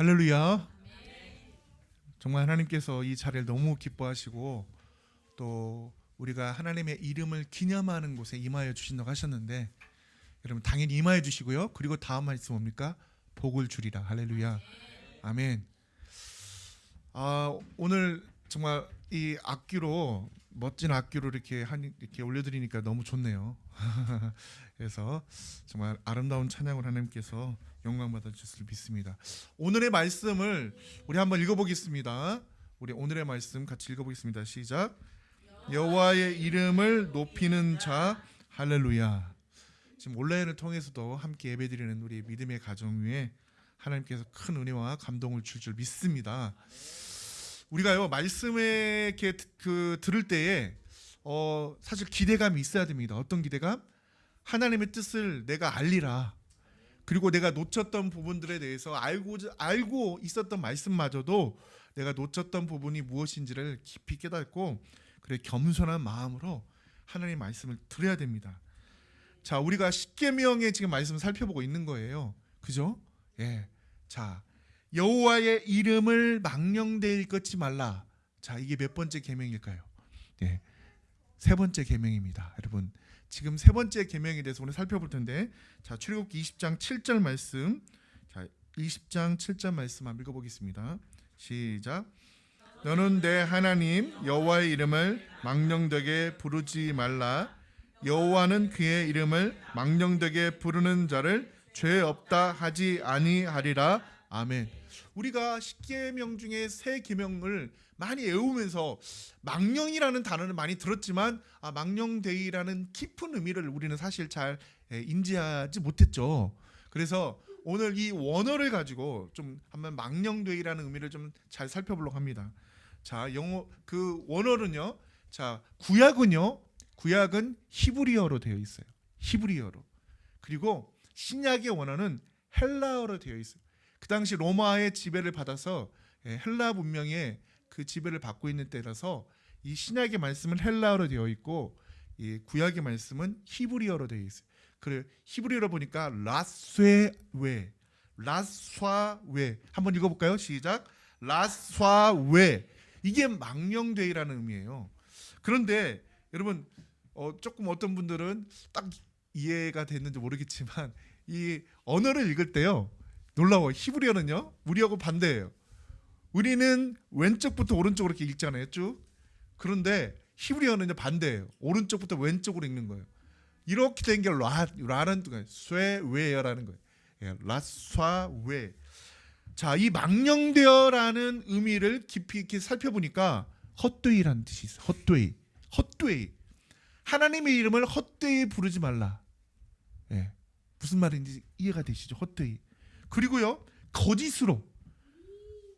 할렐루야. 정말 하나님께서 이 자리를 너무 기뻐하시고 또 우리가 하나님의 이름을 기념하는 곳에 임하여 주신다고 하셨는데, 여러분 당연히 임하여 주시고요. 그리고 다음 말씀 뭡니까? 복을 주리라. 할렐루야. 아멘. 오늘 정말 이 악기로, 멋진 악기로 이렇게 올려드리니까 너무 좋네요. 그래서 정말 아름다운 찬양을 하나님께서 영광 받아 주실 믿습니다. 오늘의 말씀을 우리 한번 읽어보겠습니다. 우리 오늘의 말씀 같이 읽어보겠습니다. 시작. 여호와의 이름을 높이는 자. 할렐루야. 지금 온라인을 통해서도 함께 예배드리는 우리 믿음의 가정 위에 하나님께서 큰 은혜와 감동을 줄 줄 믿습니다. 우리가요 말씀에 이렇게 들을 때에 사실 기대감이 있어야 됩니다. 어떤 기대감? 하나님의 뜻을 내가 알리라. 그리고 내가 놓쳤던 부분들에 대해서 알고 있었던 말씀마저도 내가 놓쳤던 부분이 무엇인지를 깊이 깨닫고, 그래 겸손한 마음으로 하나님의 말씀을 들어야 됩니다. 자, 우리가 십계명의 지금 말씀을 살펴보고 있는 거예요. 그죠? 예. 자, 여호와의 이름을 망령되이 읽지 말라. 자, 이게 몇 번째 계명일까요? 예. 세 번째 계명입니다. 여러분, 지금 세 번째 계명에 대해서 오늘 살펴볼 텐데, 자, 출애굽기 20장 7절 말씀. 자, 20장 7절 말씀 한번 읽어보겠습니다. 시작. 너는 내 하나님 여호와의 이름을 망령되게 부르지 말라. 여호와는 그의 이름을 망령되게 부르는 자를 죄 없다 하지 아니하리라. 아멘. 우리가 십계명 중에 세 계명을 많이 외우면서 망령이라는 단어는 많이 들었지만 망령되이라는 깊은 의미를 우리는 사실 잘 인지하지 못했죠. 그래서 오늘 이 원어를 가지고 좀 한번 망령되이라는 의미를 좀 잘 살펴보려고 합니다. 자, 영어 그 원어는요. 자, 구약은 히브리어로 되어 있어요. 히브리어로. 그리고 신약의 원어는 헬라어로 되어 있어요. 그 당시 로마의 지배를 받아서 헬라 문명의 그 지배를 받고 있는 때라서 이 신약의 말씀은 헬라어로 되어 있고 이 구약의 말씀은 히브리어로 되어 있어요. 그래 히브리어로 보니까 라쇠웨 한번 읽어볼까요? 시작. 라쇠웨. 이게 망령되이라는 의미예요. 그런데 여러분 조금 어떤 분들은 딱 이해가 됐는지 모르겠지만 이 언어를 읽을 때요 놀라워. 히브리어는요 우리하고 반대예요. 우리는 왼쪽부터 오른쪽으로 이렇게 읽잖아요, 쭉. 그런데 히브리어는요 반대예요. 오른쪽부터 왼쪽으로 읽는 거예요. 이렇게 된 게 라는 쇠웨어라는 거예요. 예, 라쏴웨. 자, 이 망령되어라는 의미를 깊이 이렇게 살펴보니까 헛되이라는 뜻이 있어요. 헛되이. 하나님의 이름을 헛되이 부르지 말라. 예, 무슨 말인지 이해가 되시죠? 헛되이. 그리고요 거짓으로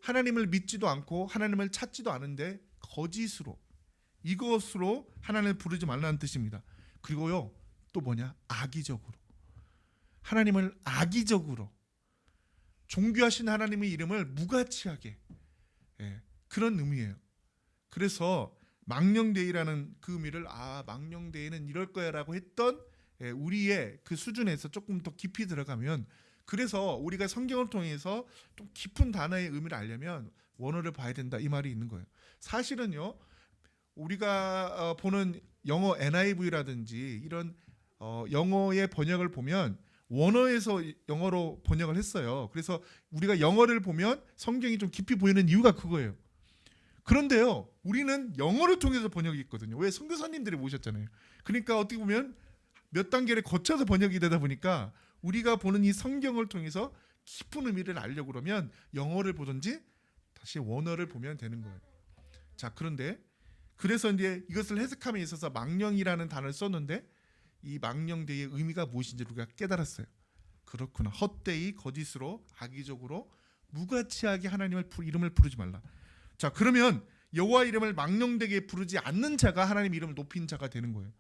하나님을 믿지도 않고 하나님을 찾지도 않은데 거짓으로, 이것으로 하나님을 부르지 말라는 뜻입니다. 그리고요 또 뭐냐? 악의적으로, 하나님을 악의적으로, 존귀하신 하나님의 이름을 무가치하게, 그런 의미예요. 그래서 망령되이라는 그 의미를 망령되이는 이럴 거야라고 했던 우리의 그 수준에서 조금 더 깊이 들어가면, 그래서 우리가 성경을 통해서 좀 깊은 단어의 의미를 알려면 원어를 봐야 된다, 이 말이 있는 거예요. 사실은요 우리가 보는 영어 NIV라든지 이런 영어의 번역을 보면 원어에서 영어로 번역을 했어요. 그래서 우리가 영어를 보면 성경이 좀 깊이 보이는 이유가 그거예요. 그런데요 우리는 영어를 통해서 번역이 있거든요. 왜? 선교사님들이 모셨잖아요. 그러니까 어떻게 보면 몇 단계를 거쳐서 번역이 되다 보니까 우리가 보는 이 성경을 통해서 깊은 의미를 알려고 그러면 영어를 보든지 다시 원어를 보면 되는 거예요. 자, 그래서 이제 이것을 해석함에 있어서 망령이라는 단어를 썼는데 이 망령되이의 의미가 무엇인지 우리가 깨달았어요. 그렇구나. 헛되이, 거짓으로, 악의적으로, 무가치하게 하나님의 이름을 부르지 말라. 자, 그러면 여호와 이름을 망령되게 부르지 않는 자가 하나님 이름을 높이는 자가 되는 거예요.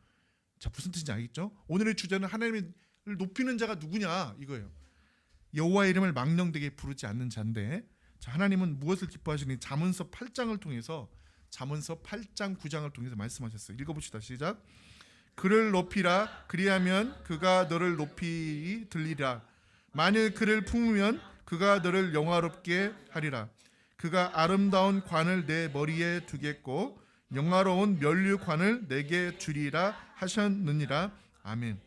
자, 무슨 뜻인지 알겠죠? 오늘의 주제는 하나님을 높이는 자가 누구냐 이거예요. 여호와 이름을 망령되게 부르지 않는 자인데, 자, 하나님은 무엇을 기뻐하시니? 잠언서 8장을 통해서, 잠언서 8장 9장을 통해서 말씀하셨어요. 읽어봅시다. 시작. 그를 높이라. 그리하면 그가 너를 높이 들리라. 만일 그를 품으면 그가 너를 영화롭게 하리라. 그가 아름다운 관을 내 머리에 두겠고 영화로운 면류관을 내게 주리라 하셨느니라. 아멘.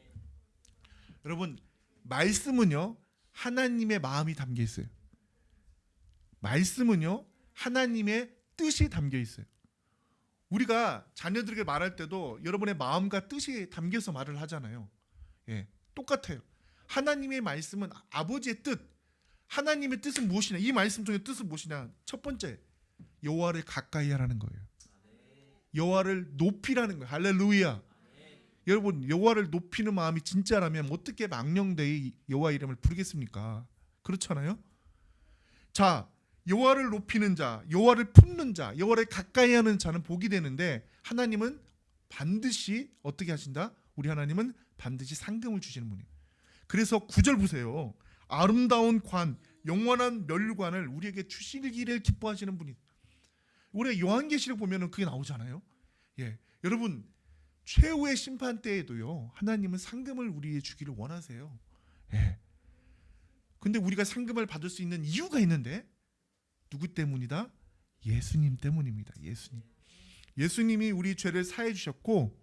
여러분, 말씀은요 하나님의 마음이 담겨 있어요. 말씀은요 하나님의 뜻이 담겨 있어요. 우리가 자녀들에게 말할 때도 여러분의 마음과 뜻이 담겨서 말을 하잖아요. 예, 똑같아요. 하나님의 말씀은 아버지의 뜻, 하나님의 뜻은 무엇이냐? 이 말씀 중에 뜻은 무엇이냐? 첫 번째, 여호와를 가까이 하라는 거예요. 여호와를 높이라는 거예요. 할렐루야. 여러분, 여호와를 높이는 마음이 진짜라면 어떻게 망령되이 여호와 이름을 부르겠습니까? 그렇잖아요. 자, 여호와를 높이는 자, 여호와를 품는 자, 여호와를 가까이 하는 자는 복이 되는데, 하나님은 반드시 어떻게 하신다? 우리 하나님은 반드시 상금을 주시는 분이에요. 그래서 9절 보세요. 아름다운 관, 영원한 면류관을 우리에게 주시기를 기뻐하시는 분이. 우리 요한계시록 보면은 그게 나오잖아요. 예, 여러분, 최후의 심판 때에도요 하나님은 상금을 우리에게 주기를 원하세요. 예. 근데 우리가 상금을 받을 수 있는 이유가 있는데, 누구 때문이다? 예수님 때문입니다. 예수님이 우리 죄를 사해 주셨고,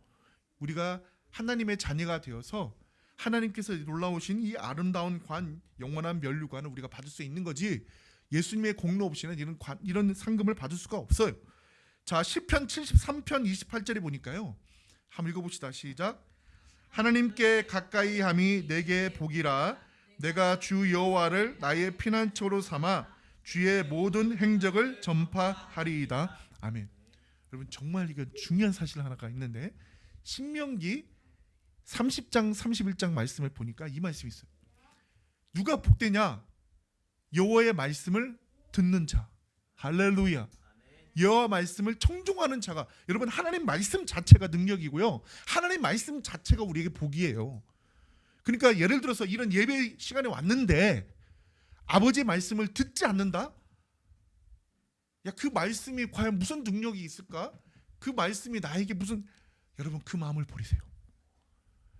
우리가 하나님의 자녀가 되어서 하나님께서 놀라우신 이 아름다운 관, 영원한 면류관을 우리가 받을 수 있는 거지, 예수님의 공로 없이는 이런 상금을 받을 수가 없어요. 자, 시편 73편 28절에 보니까요, 한번 읽어봅시다. 시작. 하나님께 가까이 함이 내게 복이라. 내가 주 여호와를 나의 피난처로 삼아 주의 모든 행적을 전파하리이다. 아멘. 여러분, 정말 이건 중요한 사실 하나가 있는데, 신명기 30장 31장 말씀을 보니까 이 말씀이 있어요. 누가 복되냐? 여호와의 말씀을 듣는 자. 할렐루야. 여호와 말씀을 청종하는 자가. 여러분, 하나님 말씀 자체가 능력이고요, 하나님 말씀 자체가 우리에게 복이에요. 그러니까 예를 들어서 이런 예배 시간에 왔는데 아버지의 말씀을 듣지 않는다? 야, 그 말씀이 과연 무슨 능력이 있을까? 그 말씀이 나에게 무슨. 여러분, 그 마음을 버리세요.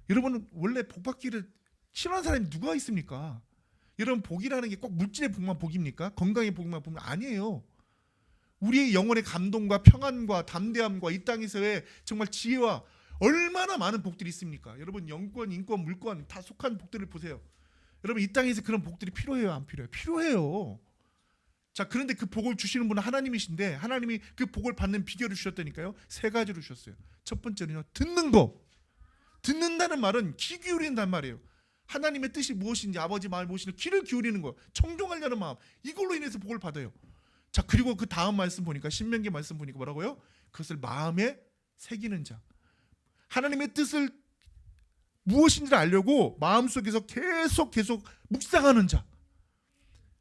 여러분은 원래 복 받기를 싫어하는 사람이 누가 있습니까? 여러분, 복이라는 게 꼭 물질의 복만 복입니까? 건강의 복만 복은 아니에요. 우리의 영혼의 감동과 평안과 담대함과 이 땅에서의 정말 지혜와 얼마나 많은 복들이 있습니까? 여러분, 영권, 인권, 물권 다 속한 복들을 보세요. 여러분, 이 땅에서 그런 복들이 필요해요, 안 필요해요? 필요해요. 자, 그런데 그 복을 주시는 분은 하나님이신데, 하나님이 그 복을 받는 비결을 주셨다니까요. 3가지로 주셨어요. 첫 번째는요, 듣는 거. 듣는다는 말은 귀 기울인단 말이에요. 하나님의 뜻이 무엇인지, 아버지 마음이 무엇인지 귀를 기울이는 거, 청종하려는 마음, 이걸로 인해서 복을 받아요. 자, 그리고 그 다음 말씀 보니까, 신명기 말씀 보니까 뭐라고요? 그것을 마음에 새기는 자. 하나님의 뜻을 무엇인지를 알려고 마음속에서 계속 묵상하는 자.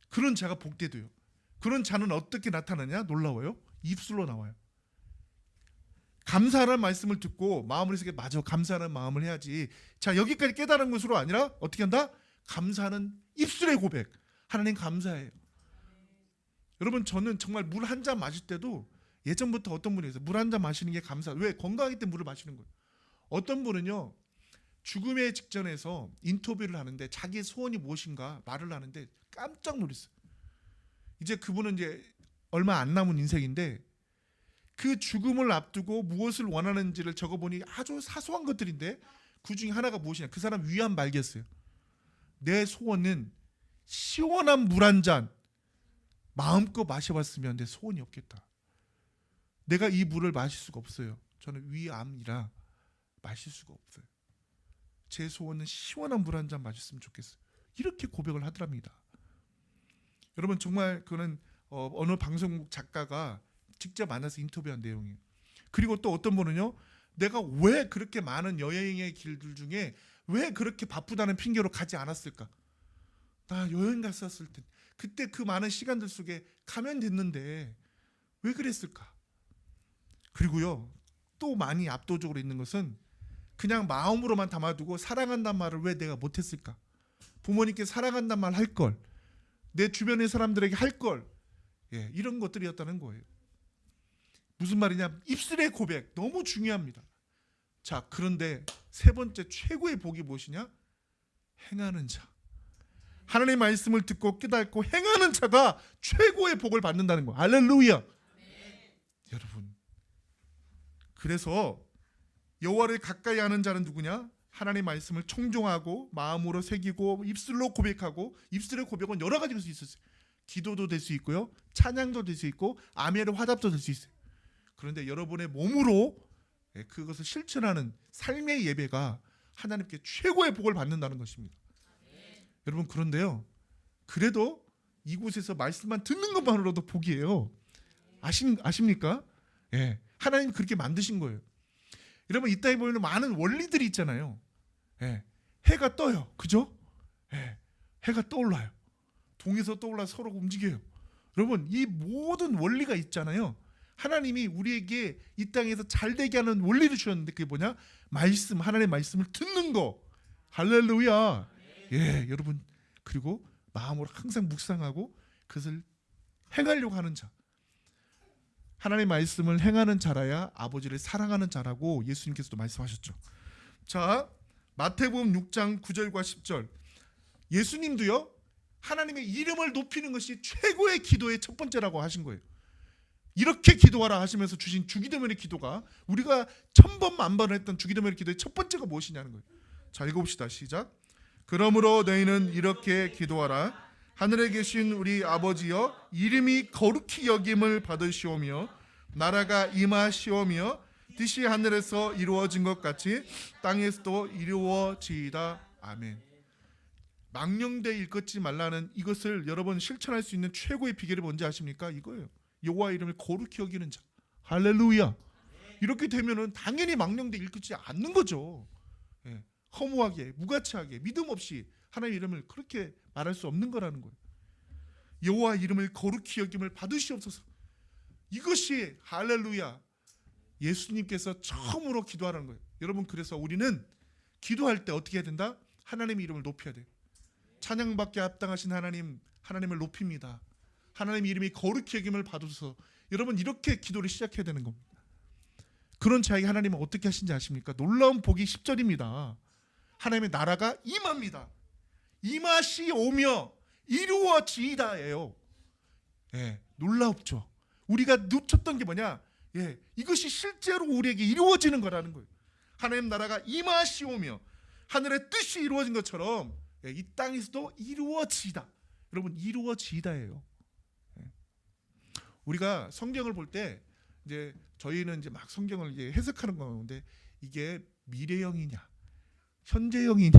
그런 자가 복되도요. 그런 자는 어떻게 나타나냐? 놀라워요. 입술로 나와요. 감사하는 말씀을 듣고 마음으로 새겨, 맞아, 감사하는 마음을 해야지. 자, 여기까지 깨달은 것으로 아니라 어떻게 한다? 감사하는 입술의 고백. 하나님 감사해요. 여러분, 저는 정말 물 한 잔 마실 때도 예전부터 어떤 분이 있어요. 물 한 잔 마시는 게 감사. 왜? 건강하기 때문에 물을 마시는 거예요. 어떤 분은요, 죽음의 직전에서 인터뷰를 하는데 자기의 소원이 무엇인가 말을 하는데 깜짝 놀랐어요. 이제 그분은 이제 얼마 안 남은 인생인데, 그 죽음을 앞두고 무엇을 원하는지를 적어보니 아주 사소한 것들인데, 그 중에 하나가 무엇이냐? 그 사람 위안 말겠어요. 내 소원은 시원한 물 한 잔 마음껏 마셔봤으면 내 소원이 없겠다. 내가 이 물을 마실 수가 없어요. 저는 위암이라 마실 수가 없어요. 제 소원은 시원한 물 한 잔 마셨으면 좋겠어요. 이렇게 고백을 하더랍니다. 여러분, 정말 그는 어느 방송국 작가가 직접 만나서 인터뷰한 내용이에요. 그리고 또 어떤 분은요, 내가 왜 그렇게 많은 여행의 길들 중에 왜 그렇게 바쁘다는 핑계로 가지 않았을까? 나 여행 갔었을 때 그때 그 많은 시간들 속에 가면 됐는데 왜 그랬을까? 그리고요, 또 많이 압도적으로 있는 것은 그냥 마음으로만 담아두고 사랑한다는 말을 왜 내가 못했을까? 부모님께 사랑한다는 말 할 걸, 내 주변의 사람들에게 할 걸, 예, 이런 것들이었다는 거예요. 무슨 말이냐? 입술의 고백 너무 중요합니다. 자, 그런데 3번째 최고의 복이 무엇이냐? 행하는 자. 하나님의 말씀을 듣고 깨닫고 행하는 자가 최고의 복을 받는다는 거. 할렐루야. 여러분, 그래서 여호와를 가까이 하는 자는 누구냐? 하나님의 말씀을 청종하고 마음으로 새기고 입술로 고백하고, 입술의 고백은 여러 가지일 수 있어요. 기도도 될 수 있고요, 찬양도 될 수 있고, 아멘의 화답도 될 수 있어요. 그런데 여러분의 몸으로 그것을 실천하는 삶의 예배가 하나님께 최고의 복을 받는다는 것입니다. 여러분, 그런데요, 그래도 이곳에서 말씀만 듣는 것만으로도 복이에요. 아십니까? 예, 하나님 그렇게 만드신 거예요. 여러분, 이 땅에 보면 많은 원리들이 있잖아요. 예, 해가 떠요, 그죠? 예, 해가 떠올라요. 동에서 떠올라 서로 움직여요. 여러분, 이 모든 원리가 있잖아요. 하나님이 우리에게 이 땅에서 잘 되게 하는 원리를 주셨는데, 그게 뭐냐? 말씀, 하나님의 말씀을 듣는 거. 할렐루야. 예, 여러분, 그리고 마음으로 항상 묵상하고 그것을 행하려고 하는 자. 하나님의 말씀을 행하는 자라야 아버지를 사랑하는 자라고 예수님께서도 말씀하셨죠. 자, 마태복음 6장 9절과 10절. 예수님도요, 하나님의 이름을 높이는 것이 최고의 기도의 첫 번째라고 하신 거예요. 이렇게 기도하라 하시면서 주신 주기도문의 기도가, 우리가 1000번 만번을 했던 주기도문의 기도의 첫 번째가 무엇이냐는 거예요. 자, 읽어봅시다. 시작. 그러므로 너희는 이렇게 기도하라. 하늘에 계신 우리 아버지여, 이름이 거룩히 여김을 받으시오며 나라가 임하시오며 뜻이 하늘에서 이루어진 것 같이 땅에서도 이루어지이다. 아멘. 망령되 일컫지 말라는 이것을 여러분 실천할 수 있는 최고의 비결이 뭔지 아십니까? 이거예요. 여호와 이름을 거룩히 여기는 자. 할렐루야. 이렇게 되면은 당연히 망령되 일컫지 않는 거죠. 예, 허무하게, 무가치하게, 믿음 없이 하나님의 이름을 그렇게 말할 수 없는 거라는 거예요. 여호와 이름을 거룩히 여김을 받으시옵소서. 이것이 할렐루야, 예수님께서 처음으로 기도하라는 거예요. 여러분, 그래서 우리는 기도할 때 어떻게 해야 된다? 하나님의 이름을 높여야 돼요. 찬양받게 합당하신 하나님을 높입니다. 하나님의 이름이 거룩히 여김을 받으소서. 여러분, 이렇게 기도를 시작해야 되는 겁니다. 그런 자에게 하나님은 어떻게 하신지 아십니까? 놀라운 복이 10절입니다. 하나님의 나라가 임합니다. 임하시 오며 이루어지이다예요. 예, 놀랍죠. 우리가 놓쳤던 게 뭐냐? 예, 이것이 실제로 우리에게 이루어지는 거라는 거예요. 하나님 나라가 임하시 오며 하늘의 뜻이 이루어진 것처럼, 예, 이 땅에서도 이루어지다. 여러분, 이루어지다예요. 예. 우리가 성경을 볼 때 이제 저희는 이제 막 성경을 이제 해석하는 건데, 이게 미래형이냐, 현재형이냐,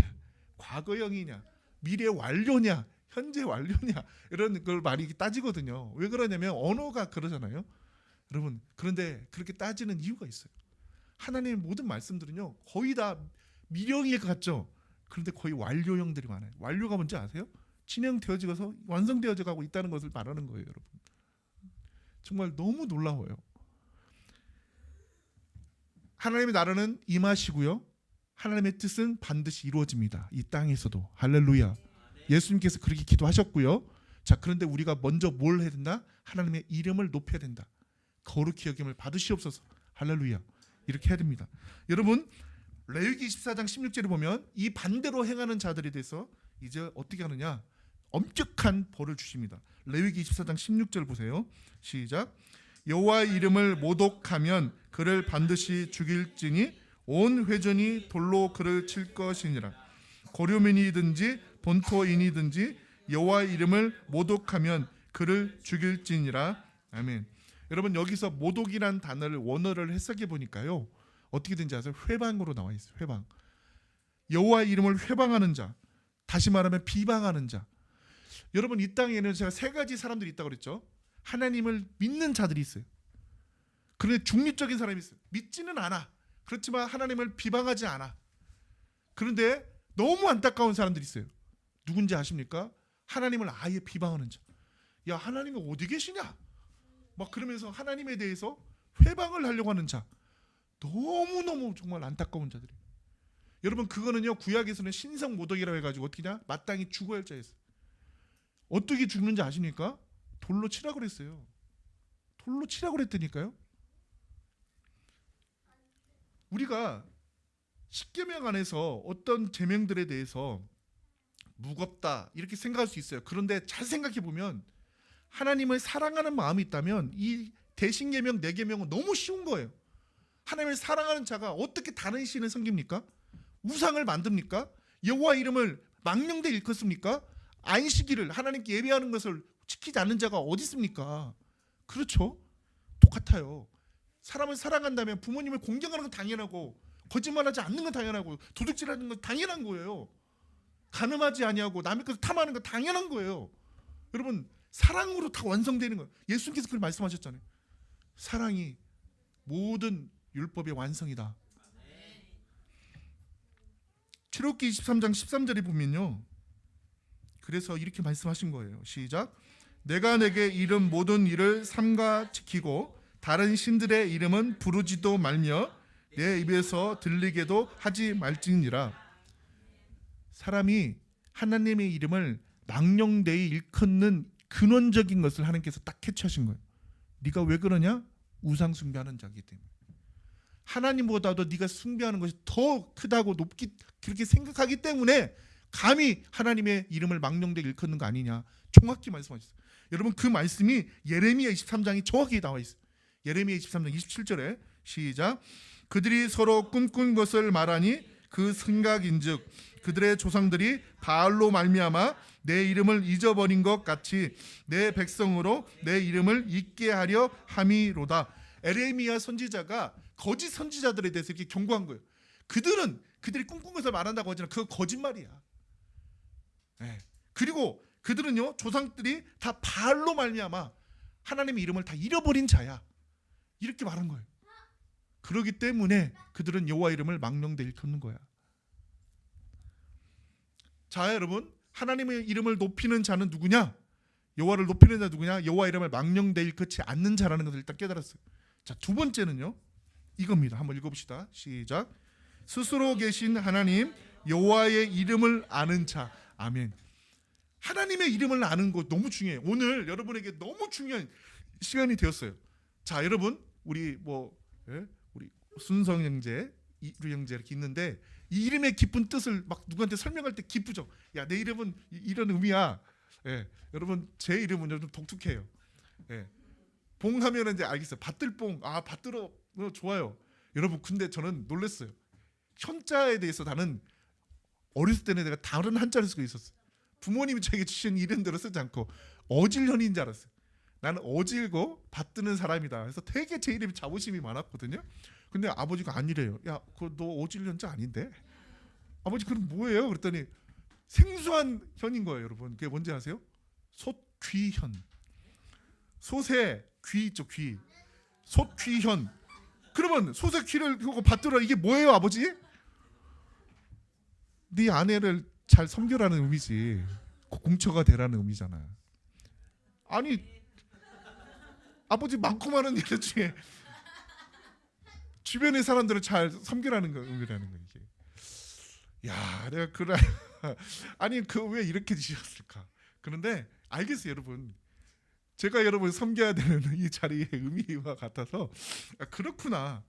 과거형이냐, 미래 완료냐, 현재 완료냐, 이런 걸 많이 따지거든요. 왜 그러냐면 언어가 그러잖아요. 여러분, 그런데 그렇게 따지는 이유가 있어요. 하나님의 모든 말씀들은요, 거의 다 미래형일 것 같죠. 그런데 거의 완료형들이 많아요. 완료가 뭔지 아세요? 진행되어져서 완성되어져 가고 있다는 것을 말하는 거예요, 여러분. 정말 너무 놀라워요. 하나님의 나라는 임하시고요, 하나님의 뜻은 반드시 이루어집니다. 이 땅에서도. 할렐루야. 예수님께서 그렇게 기도하셨고요. 자, 그런데 우리가 먼저 뭘 해야 된다? 하나님의 이름을 높여야 된다. 거룩히 여김을 받으시옵소서. 할렐루야. 이렇게 해야 됩니다. 여러분, 레위기 24장 16절에 보면 이 반대로 행하는 자들에 대해서 이제 어떻게 하느냐? 엄격한 벌을 주십니다. 레위기 24장 16절 보세요. 시작. 여호와의 이름을 모독하면 그를 반드시 죽일지니 온 회전이 돌로 그를 칠 것이니라. 고려민이든지 본토인이든지 여호와의 이름을 모독하면 그를 죽일지니라. 아멘. 여러분, 여기서 모독이란 단어를 원어를 해석해 보니까요, 어떻게 된지 아세요? 회방으로 나와 있어요. 회방. 여호와의 이름을 회방하는 자, 다시 말하면 비방하는 자. 여러분, 이 땅에는 제가 세 가지 사람들이 있다고 그랬죠. 하나님을 믿는 자들이 있어요. 그런데 중립적인 사람이 있어요. 믿지는 않아. 그렇지만 하나님을 비방하지 않아. 그런데 너무 안타까운 사람들이 있어요. 누군지 아십니까? 하나님을 아예 비방하는 자. 야, 하나님이 어디 계시냐? 막 그러면서 하나님에 대해서 회방을 하려고 하는 자. 너무너무 정말 안타까운 자들이에요. 여러분, 그거는요, 구약에서는 신성 모독이라고 해가지고 어떻게냐? 마땅히 죽어야 할 자였어요. 어떻게 죽는지 아십니까? 돌로 치라고 그랬어요. 돌로 치라고 그랬다니까요. 우리가 십계명 안에서 어떤 제명들에 대해서 무겁다 이렇게 생각할 수 있어요. 그런데 잘 생각해 보면 하나님을 사랑하는 마음이 있다면 이 대신계명 네 계명은 너무 쉬운 거예요. 하나님을 사랑하는 자가 어떻게 다른 신을 섬깁니까? 우상을 만듭니까? 여호와 이름을 망령되 일컫습니까? 안식일을 하나님께 예배하는 것을 지키지 않는 자가 어디 있습니까? 그렇죠? 똑같아요. 사람을 사랑한다면 부모님을 공경하는 건 당연하고 거짓말하지 않는 건 당연하고 도둑질하는 건 당연한 거예요. 간음하지 아니하고 남의 것을 탐하는 건 당연한 거예요. 여러분 사랑으로 다 완성되는 거예요. 예수님께서 그렇게 말씀하셨잖아요. 사랑이 모든 율법의 완성이다. 출애굽기 23장 13절에 보면요. 그래서 이렇게 말씀하신 거예요. 시작. 내가 내게 이른 모든 일을 삼가 지키고 다른 신들의 이름은 부르지도 말며 내 입에서 들리게도 하지 말지니라. 사람이 하나님의 이름을 망령되이 일컫는 근원적인 것을 하나님께서 딱 캐치하신 거예요. 네가 왜 그러냐? 우상 숭배하는 자이기 때문에. 하나님보다도 네가 숭배하는 것이 더 크다고 높기 그렇게 생각하기 때문에 감히 하나님의 이름을 망령되게 일컫는 거 아니냐. 정확히 말씀하셨어요. 여러분 그 말씀이 예레미야 23장이 정확히 나와 있어요. 예레미야 23장 27절에 시작. 그들이 서로 꿈꾼 것을 말하니 그 생각인즉 그들의 조상들이 바알로 말미암아 내 이름을 잊어버린 것 같이 내 백성으로 내 이름을 잊게 하려 함이로다. 예레미야 선지자가 거짓 선지자들에 대해서 이렇게 경고한 거예요. 그들이 꿈꾼 것을 말한다고 하지만 그거 거짓말이야. 네. 그리고 그들은요 조상들이 다 바알로 말미암아 하나님의 이름을 다 잃어버린 자야. 이렇게 말한 거예요. 그렇기 때문에 그들은 여호와 이름을 망령되이 일컫는 거야. 자 여러분 하나님의 이름을 높이는 자는 누구냐? 여호와를 높이는 자 누구냐? 여호와 이름을 망령되이 일컫지 않는 자라는 것을 일단 깨달았어요. 자 두 번째는요 이겁니다. 한번 읽어봅시다. 시작. 스스로 계신 하나님 여호와의 이름을 아는 자. 아멘. 하나님의 이름을 아는 것 너무 중요해요. 오늘 여러분에게 너무 중요한 시간이 되었어요. 자 여러분 우리 우리 순성 형제, 이루 형제 이렇게 있는데 이 이름의 깊은 뜻을 막 누구한테 설명할 때 기쁘죠. 야 내 이름은 이런 의미야. 예, 여러분 제 이름은 좀 독특해요. 예, 봉하면 이제 알겠어요. 밭들봉. 아 밭들어 좋아요. 여러분 근데 저는 놀랐어요. 현자에 대해서 나는 어렸을 때는 내가 다른 한자를 쓰고 있었어요. 부모님이 저에게 주신 이름대로 쓰지 않고 어질현인 줄 알았어요. 나는 어질고 밭드는 사람이다. 그래서 되게 제 이름이 자부심이 많았거든요. 근데 아버지가 아니래요. 야, 그거 너 어질현자 아닌데? 아버지 그럼 뭐예요? 그랬더니 생소한 현인 거예요, 여러분. 그게 뭔지 아세요? 솥귀현. 솥에 귀 있죠, 귀. 솥귀현. 그러면 솥에 귀를 그거 받들어 이게 뭐예요, 아버지? 네 아내를 잘 섬겨라는 의미지. 공처가 되라는 의미잖아. 아니 아버지 많고 많은 일 중에 주변의 사람들을 잘 섬기라는 거 의미라는 거 이게. 야, 내가 그래. 아니 그 왜 이렇게 지셨을까? 그런데 알겠어요, 여러분. 제가 여러분 섬겨야 되는 이 자리의 의미와 같아서 아, 그렇구나.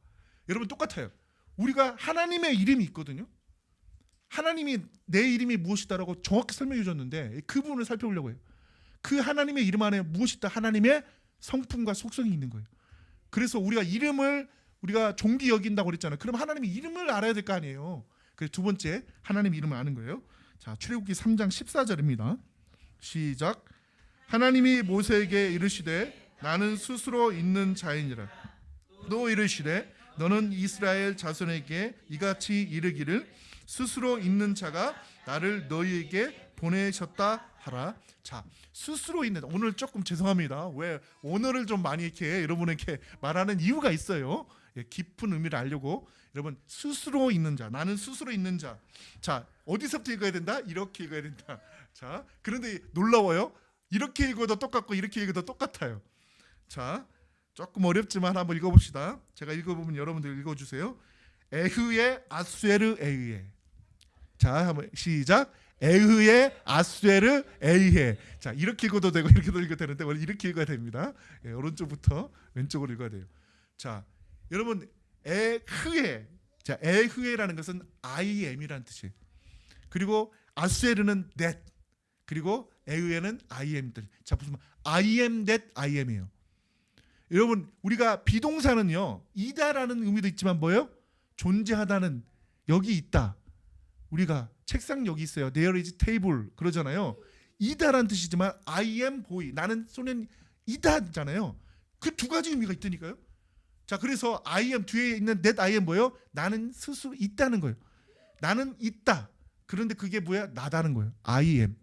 여러분 똑같아요. 우리가 하나님의 이름이 있거든요. 하나님이 내 이름이 무엇이다라고 정확히 설명해 주셨는데 그 부분을 살펴보려고 해요. 그 하나님의 이름 안에 무엇이 있다? 하나님의 성품과 속성이 있는 거예요. 그래서 우리가 이름을 우리가 존귀 여긴다고 그랬잖아요. 그럼 하나님의 이름을 알아야 될 거 아니에요. 그래서 두 번째 하나님의 이름을 아는 거예요. 자, 출애굽기 3장 14절입니다. 시작. 하나님이 모세에게 이르시되 나는 스스로 있는 자이니라. 또 이르시되 너는 이스라엘 자손에게 이같이 이르기를 스스로 있는 자가 나를 너희에게 보내셨다 하라. 자, 스스로 있는 오늘 조금 죄송합니다. 왜 오늘을 좀 많이 이렇게 여러분에게 말하는 이유가 있어요. 예, 깊은 의미를 알려고 여러분 스스로 있는 자, 나는 스스로 있는 자. 자, 어디서부터 읽어야 된다? 이렇게 읽어야 된다. 자, 그런데 놀라워요. 이렇게 읽어도 똑같고 이렇게 읽어도 똑같아요. 자, 조금 어렵지만 한번 읽어봅시다. 제가 읽어보면 여러분들 읽어주세요. 에흐의 아수에르 에흐에. 자, 한번 시작. 에흐의 아수에르 에이헤. 자, 이렇게 읽어도 되고 이렇게도 읽어도 되는데 원래 이렇게 읽어야 됩니다. 예, 오른쪽부터 왼쪽으로 읽어야 돼요. 자, 여러분 에흐에. 자, 에흐에라는 것은 I am이라는 뜻이에요. 그리고 아수에르는 that, 그리고 에우에는 I am들. 자, 무슨 I am that I am이에요. 여러분, 우리가 비동사는요, 이다라는 의미도 있지만 뭐예요? 존재하다는, 여기 있다. 우리가 책상 여기 있어요. There is table 그러잖아요. 이다라는 뜻이지만 I am boy, 나는 소년 이다잖아요. 그 두 가지 의미가 있다니까요. 자, 그래서 I am 뒤에 있는 that I am 뭐예요? 나는 스스로 있다는 거예요. 나는 있다. 그런데 그게 뭐야? 나다는 거예요. I am.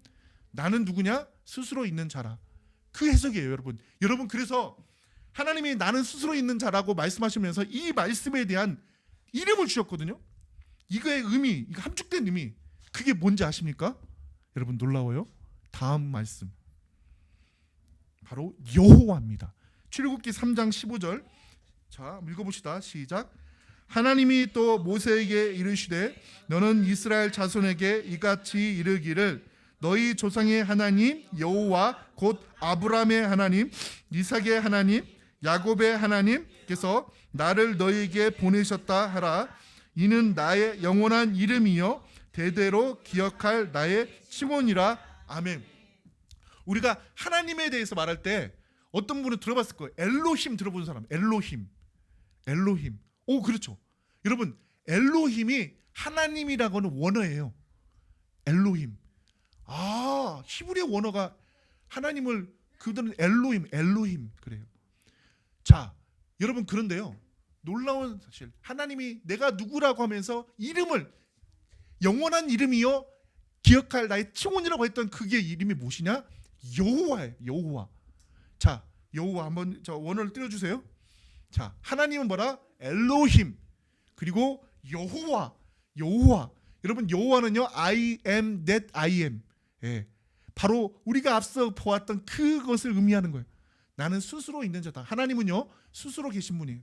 나는 누구냐? 스스로 있는 자라. 그 해석이에요, 여러분. 여러분, 그래서 하나님이 나는 스스로 있는 자라고 말씀하시면서 이 말씀에 대한 이름을 주셨거든요. 이거의 의미, 이거 함축된 의미, 그게 뭔지 아십니까? 여러분, 놀라워요. 다음 말씀, 바로 여호와입니다. 출애굽기 3장 15절. 자, 읽어봅시다. 시작. 하나님이 또 모세에게 이르시되 너는 이스라엘 자손에게 이같이 이르기를 너희 조상의 하나님 여호와 곧 아브라함의 하나님, 이삭의 하나님, 야곱의 하나님께서 나를 너희에게 보내셨다 하라. 이는 나의 영원한 이름이요 대대로 기억할 나의 칭호니라. 아멘. 우리가 하나님에 대해서 말할 때 어떤 분은 들어봤을 거예요. 엘로힘 들어본 사람. 엘로힘. 오, 그렇죠. 여러분, 엘로힘이 하나님이라고는 원어예요. 엘로힘. 아, 히브리 원어가 하나님을, 그들은 엘로힘 그래요. 자, 여러분, 그런데요, 놀라운 사실, 하나님이 내가 누구라고 하면서 이름을, 영원한 이름이요 기억할 나의 칭호이라고 했던 그게 이름이 무엇이냐? 여호와예요. 여호와. 자, 여호와 한번 저 원어를 띄워주세요. 자, 하나님은 뭐라? 엘로힘. 그리고 여호와. 여러분, 여호와는요 I am that I am. 예, 바로 우리가 앞서 보았던 그것을 의미하는 거예요. 나는 스스로 있는 자다. 하나님은요 스스로 계신 분이에요.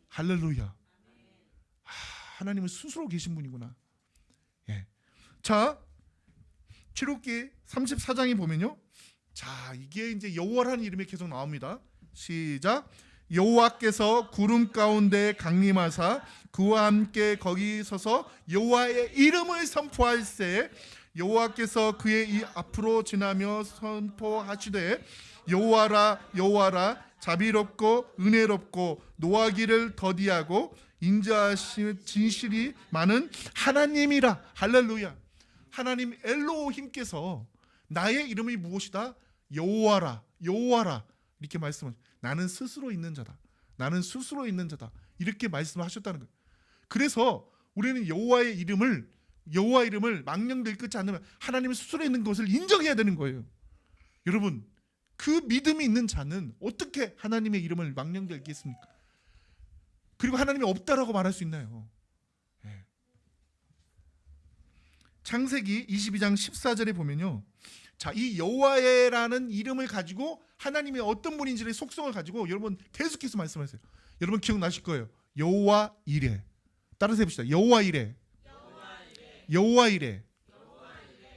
할렐루야. 하나님은 스스로 계신 분이구나. 예. 자, 출애굽기 34장에 보면요, 자, 이게 이제 여호와라는 이름이 계속 나옵니다. 시작. 여호와께서 구름 가운데 강림하사 그와 함께 거기 서서 여호와의 이름을 선포할세 여호와께서 그의 이 앞으로 지나며 선포하시되 여호와라 여호와라 자비롭고 은혜롭고 노하기를 더디하고 인자하신 진실이 많은 하나님이라. 할렐루야. 하나님 엘로힘께서 나의 이름이 무엇이다? 여호와라 이렇게 말씀하셨어요. 나는 스스로 있는 자다. 나는 스스로 있는 자다. 이렇게 말씀하셨다는 거예요. 그래서 우리는 여호와 이름을 망령될 끝이 않으면 하나님 스스로 있는 것을 인정해야 되는 거예요. 여러분, 그 믿음이 있는 자는 어떻게 하나님의 이름을 망령되겠습니까? 그리고 하나님이 없다라고 말할 수 있나요? 네. 창세기 22장 14절에 보면요, 자, 이 여호와라는 이름을 가지고 하나님이 어떤 분인지의 속성을 가지고 여러분 계속해서 말씀하세요. 여러분 기억나실 거예요. 여호와 이레. 따라서 해봅시다. 여호와 이레.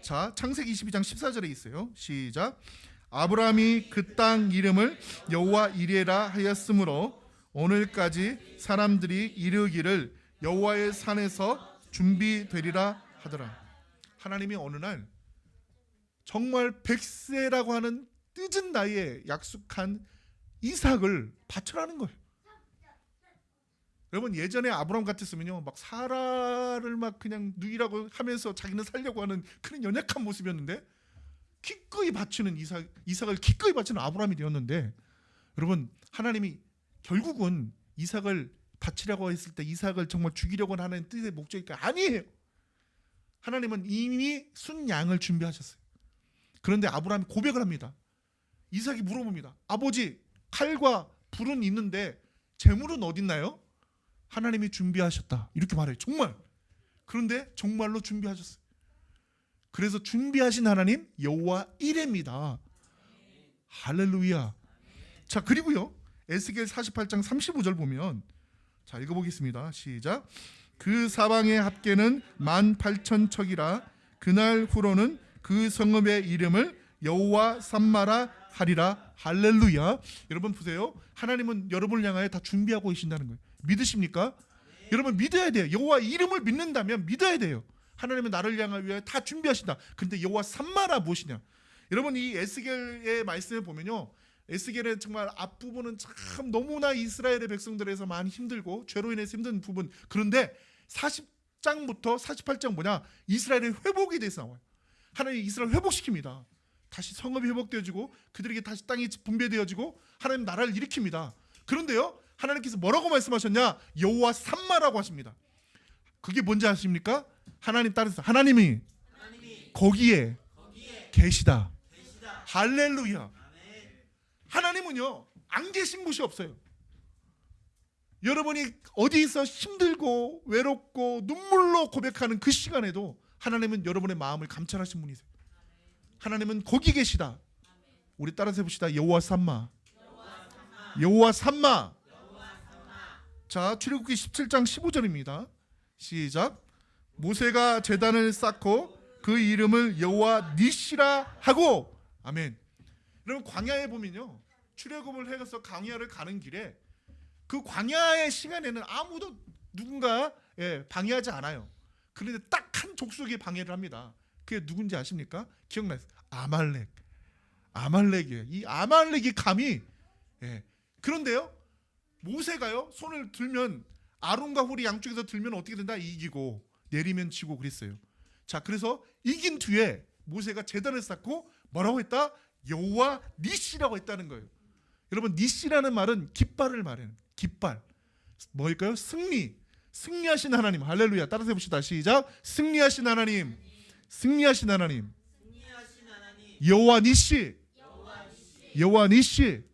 자, 창세기 22장 14절에 있어요. 시작. 아브라함이 그 땅 이름을 여호와 이레라 하였으므로 오늘까지 사람들이 이르기를 여호와의 산에서 준비되리라 하더라. 하나님이 어느 날 정말 100세라고 하는 늦은 나이에 약속한 이삭을 바쳐라는 거예요. 여러분, 예전에 아브라함 같았으면요, 막 사라를 막 그냥 누이라고 하면서 자기는 살려고 하는 그런 연약한 모습이었는데 기꺼이 바치는 이삭을 기꺼이 바치는 아브라함이 되었는데, 여러분, 하나님이 결국은 이삭을 바치라고 했을 때 이삭을 정말 죽이려고 하는 뜻의 목적이 아니에요. 하나님은 이미 순양을 준비하셨어요. 그런데 아브라함이 고백을 합니다. 이삭이 물어봅니다. 아버지, 칼과 불은 있는데 재물은 어딨나요? 하나님이 준비하셨다. 이렇게 말해요. 정말. 그런데 정말로 준비하셨어요. 그래서 준비하신 하나님 여호와 이레입니다. 할렐루야. 자, 그리고요, 에스겔 48장 35절 보면, 자, 읽어보겠습니다. 시작. 그 사방의 합계는 18,000척이라 그날 후로는 그 성읍의 이름을 여호와 삼마라 하리라. 할렐루야. 여러분 보세요. 하나님은 여러분을 향하여 다 준비하고 계신다는 거예요. 믿으십니까? 여러분 믿어야 돼요. 여호와 이름을 믿는다면 믿어야 돼요. 하나님은 나를 향하여 위하여 다 준비하신다. 근데 여호와 삼마라 무엇이냐? 여러분 이 에스겔의 말씀을 보면요, 에스겔의 정말 앞부분은 참 너무나 이스라엘의 백성들에서 많이 힘들고 죄로 인해서 힘든 부분. 그런데 40장부터 48장 뭐냐? 이스라엘의 회복에 대해서 나와요. 하나님이 이스라엘 회복시킵니다. 다시 성읍이 회복되어지고 그들에게 다시 땅이 분배되어지고 하나님 나라를 일으킵니다. 그런데요, 하나님께서 뭐라고 말씀하셨냐? 여호와 삼마라고 하십니다. 그게 뭔지 아십니까? 하나님 따라서 하나님이 거기에 계시다. 할렐루야. 하나님은요 안 계신 곳이 없어요. 여러분이 어디서 힘들고 외롭고 눈물로 고백하는 그 시간에도 하나님은 여러분의 마음을 감찰하신 분이세요. 하나님은 거기 계시다. 우리 따라서 해봅시다. 여호와 삼마. 여호와 삼마. 자, 출애굽기 17장 15절입니다. 시작. 모세가 제단을 쌓고 그 이름을 여호와 니시라 하고. 아멘. 여러분 광야에 보면요, 출애굽을 해서 광야를 가는 길에 그 광야의 시간에는 아무도 누군가 방해하지 않아요. 그런데 딱 한 족속이 방해를 합니다. 그게 누군지 아십니까? 기억나세요? 아말렉. 아말렉이에요. 이 아말렉이 감히 그런데요, 모세가요 손을 들면 아론과 홀이 양쪽에서 들면 어떻게 된다? 이기고 내리면 지고 그랬어요. 자, 그래서 이긴 뒤에 모세가 제단을 쌓고 뭐라고 했다? 여호와 니시라고 했다는 거예요. 여러분 니시라는 말은 깃발을 말해요. 깃발. 뭘까요? 승리하신 하나님. 할렐루야. 따라서 해봅시다. 시작. 승리하신 하나님. 승리하신 하나님. 여호와 니시. 여호와 니시.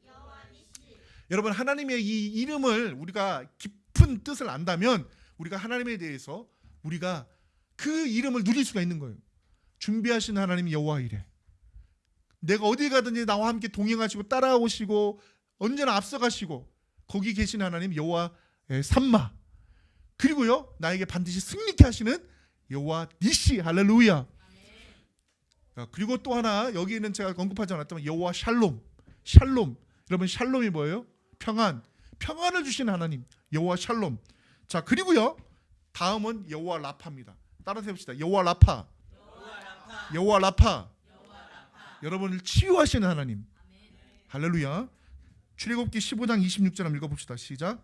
여러분 하나님의 이 이름을 우리가 깊은 뜻을 안다면 우리가 하나님에 대해서 우리가 그 이름을 누릴 수가 있는 거예요. 준비하신 하나님 여호와 이래. 내가 어디 가든지 나와 함께 동행하시고 따라오시고 언제나 앞서가시고 거기 계신 하나님 여호와 삼마. 그리고요 나에게 반드시 승리케 하시는 여호와 니시. 할렐루야. 그리고 또 하나 여기는 제가 언급하지 않았지만 여호와 샬롬. 샬롬. 여러분 샬롬이 뭐예요? 평안을 주시는 하나님 여호와 샬롬. 자, 그리고요 다음은 여호와 라파입니다. 따라서 해봅시다. 여호와 라파. 여호와 라파. 여러분을 치유하시는 하나님. 할렐루야. 출애굽기 15장 26절 한번 읽어봅시다. 시작.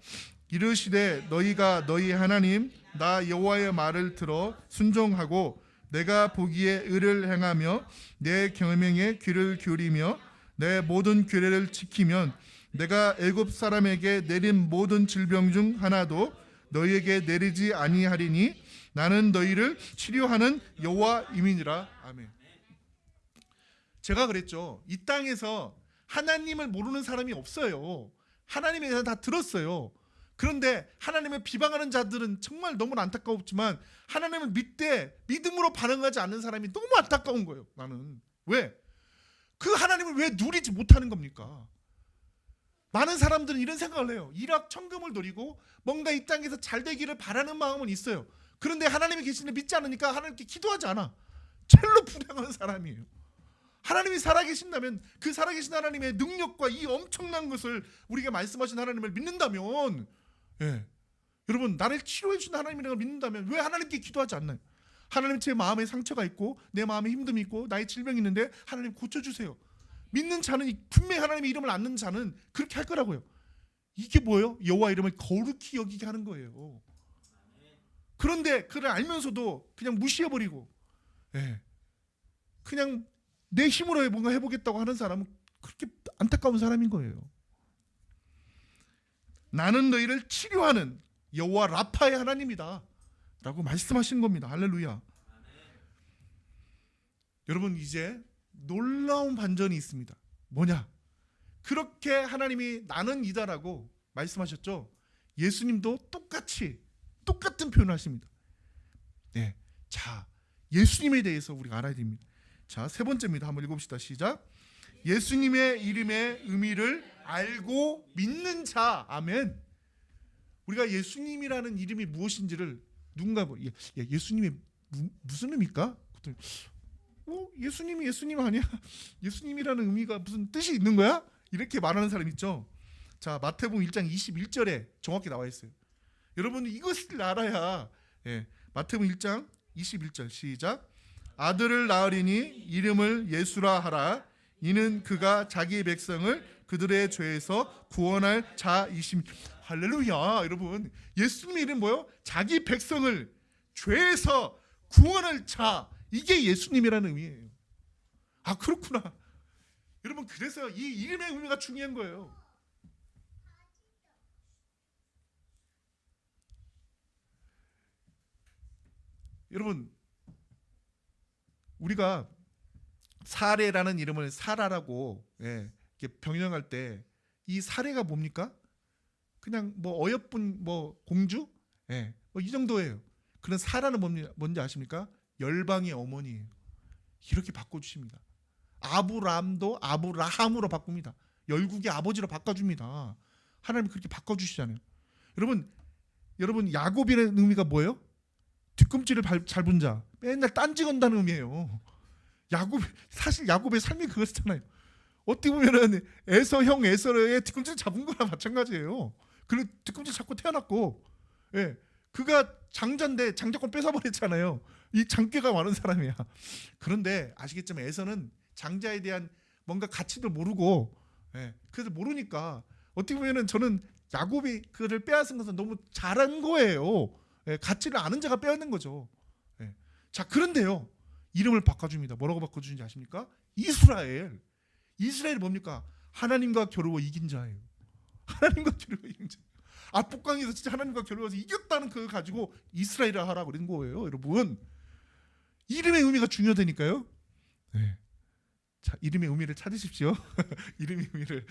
이르시되 너희가 너희 하나님 나 여호와의 말을 들어 순종하고 내가 보기에 의를 행하며 내 계명에 귀를 기울이며 내 모든 규례를 지키면 내가 애굽 사람에게 내린 모든 질병 중 하나도 너희에게 내리지 아니하리니 나는 너희를 치료하는 여호와임이니라. 아멘. 제가 그랬죠. 이 땅에서 하나님을 모르는 사람이 없어요. 하나님에 대해서 다 들었어요. 그런데 하나님을 비방하는 자들은 정말 너무 안타까웠지만 하나님을 믿음으로 반응하지 않는 사람이 너무 안타까운 거예요. 나는 왜? 그 하나님을 왜 누리지 못하는 겁니까? 많은 사람들은 이런 생각을 해요. 일확천금을 노리고 뭔가 이 땅에서 잘 되기를 바라는 마음은 있어요. 그런데 하나님이 계시는 믿지 않으니까 하나님께 기도하지 않아. 첼로 불행한 사람이에요. 하나님이 살아계신다면 그 살아계신 하나님의 능력과 이 엄청난 것을 우리에게 말씀하신 하나님을 믿는다면, 여러분 나를 치료해 주신 하나님이라고 믿는다면 왜 하나님께 기도하지 않나요? 하나님 제 마음에 상처가 있고 내 마음에 힘듦이 있고 나의 질병이 있는데 하나님 고쳐주세요. 믿는 자는 분명히 하나님의 이름을 아는 자는 그렇게 할 거라고요. 이게 뭐예요? 여호와 이름을 거룩히 여기게 하는 거예요. 그런데 그를 알면서도 그냥 무시해버리고 그냥 내 힘으로 뭔가 해보겠다고 하는 사람은 그렇게 안타까운 사람인 거예요. 나는 너희를 치료하는 여호와 라파의 하나님이다 라고 말씀하시는 겁니다. 할렐루야. 여러분 이제 놀라운 반전이 있습니다. 뭐냐? 그렇게 하나님이 나는 이다라고 말씀하셨죠. 예수님도 똑같은 표현을 하십니다. 자, 예수님에 대해서 우리가 알아야 됩니다. 자, 세 번째입니다. 한번 읽어봅시다. 시작. 예수님의 이름의 의미를 알고 믿는 자. 아멘. 우리가 예수님이라는 이름이 무엇인지를 누군가 예수님이 무슨 의미일까? 예수님 아니야? 예수님이라는 의미가 무슨 뜻이 있는 거야? 이렇게 말하는 사람 있죠. 자, 마태복음 1장 21절에 정확히 나와 있어요. 여러분 이것을 알아야 마태복음 1장 21절 시작. 아들을 낳으리니 이름을 예수라 하라. 이는 그가 자기 백성을 그들의 죄에서 구원할 자이심. 할렐루야. 여러분, 예수님의 이름 뭐요? 자기 백성을 죄에서 구원할 자. 이게 예수님이라는 의미예요. 아, 그렇구나. 여러분, 그래서 이 이름의 의미가 중요한 거예요. 여러분, 우리가 사례라는 이름을 사라라고 이렇게 병명할 때 이 사례가 뭡니까? 그냥 뭐 어여쁜 뭐 공주, 뭐 이 정도예요. 그런 사라는 뭔지 아십니까? 열방의 어머니예요. 이렇게 바꿔주십니다. 아브람도 아브라함으로 바꿉니다. 열국의 아버지로 바꿔줍니다. 하나님 그렇게 바꿔주시잖아요. 여러분 야곱이라는 의미가 뭐예요? 뒤꿈치를 밟은 자, 맨날 딴지 건다는 의미예요. 사실 야곱의 삶이 그거잖아요. 어떻게 보면은 에서의 뒤꿈치를 잡은 거랑 마찬가지예요. 그리고 뒤꿈치 잡고 태어났고, 그가 장자인데 장자권 뺏어버렸잖아요. 이 장괴가 많은 사람이야. 그런데 아시겠지만 에서는 장자에 대한 뭔가 가치도 모르고, 그래서 모르니까 어떻게 보면은 저는 야곱이 그를 빼앗은 것은 너무 잘한 거예요. 가치를 아는 자가 빼앗는 거죠. 자, 그런데요, 이름을 바꿔줍니다. 뭐라고 바꿔주는지 아십니까? 이스라엘이 뭡니까? 하나님과 겨루어 이긴 자예요. 하나님과 겨루어 이긴 자. 압복강에서 진짜 하나님과 겨루어서 이겼다는 그걸 가지고 이스라엘이라 하라고 그런 거예요. 여러분, 이름의 의미가 중요하다니까요. 자, 이름의 의미를 찾으십시오. 이름의 의미를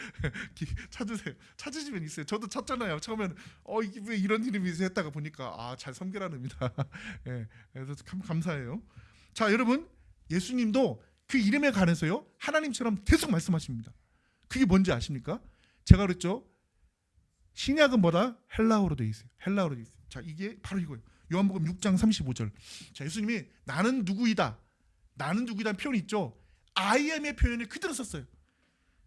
찾으세요. 찾으시면 있어요. 저도 찾잖아요. 처음에는 이게 왜 이런 이름이지 했다가 보니까 잘 섬기라는 의미다. 그래서 참 감사해요. 자, 여러분, 예수님도 그 이름에 관해서요, 하나님처럼 계속 말씀하십니다. 그게 뭔지 아십니까? 제가 그랬죠. 신약은 뭐다? 헬라어로 되어 있어요. 자, 이게 바로 이거예요. 요한복음 6장 35절. 자, 예수님이 나는 누구이다 표현이 있죠. I am의 표현을 그대로 썼어요.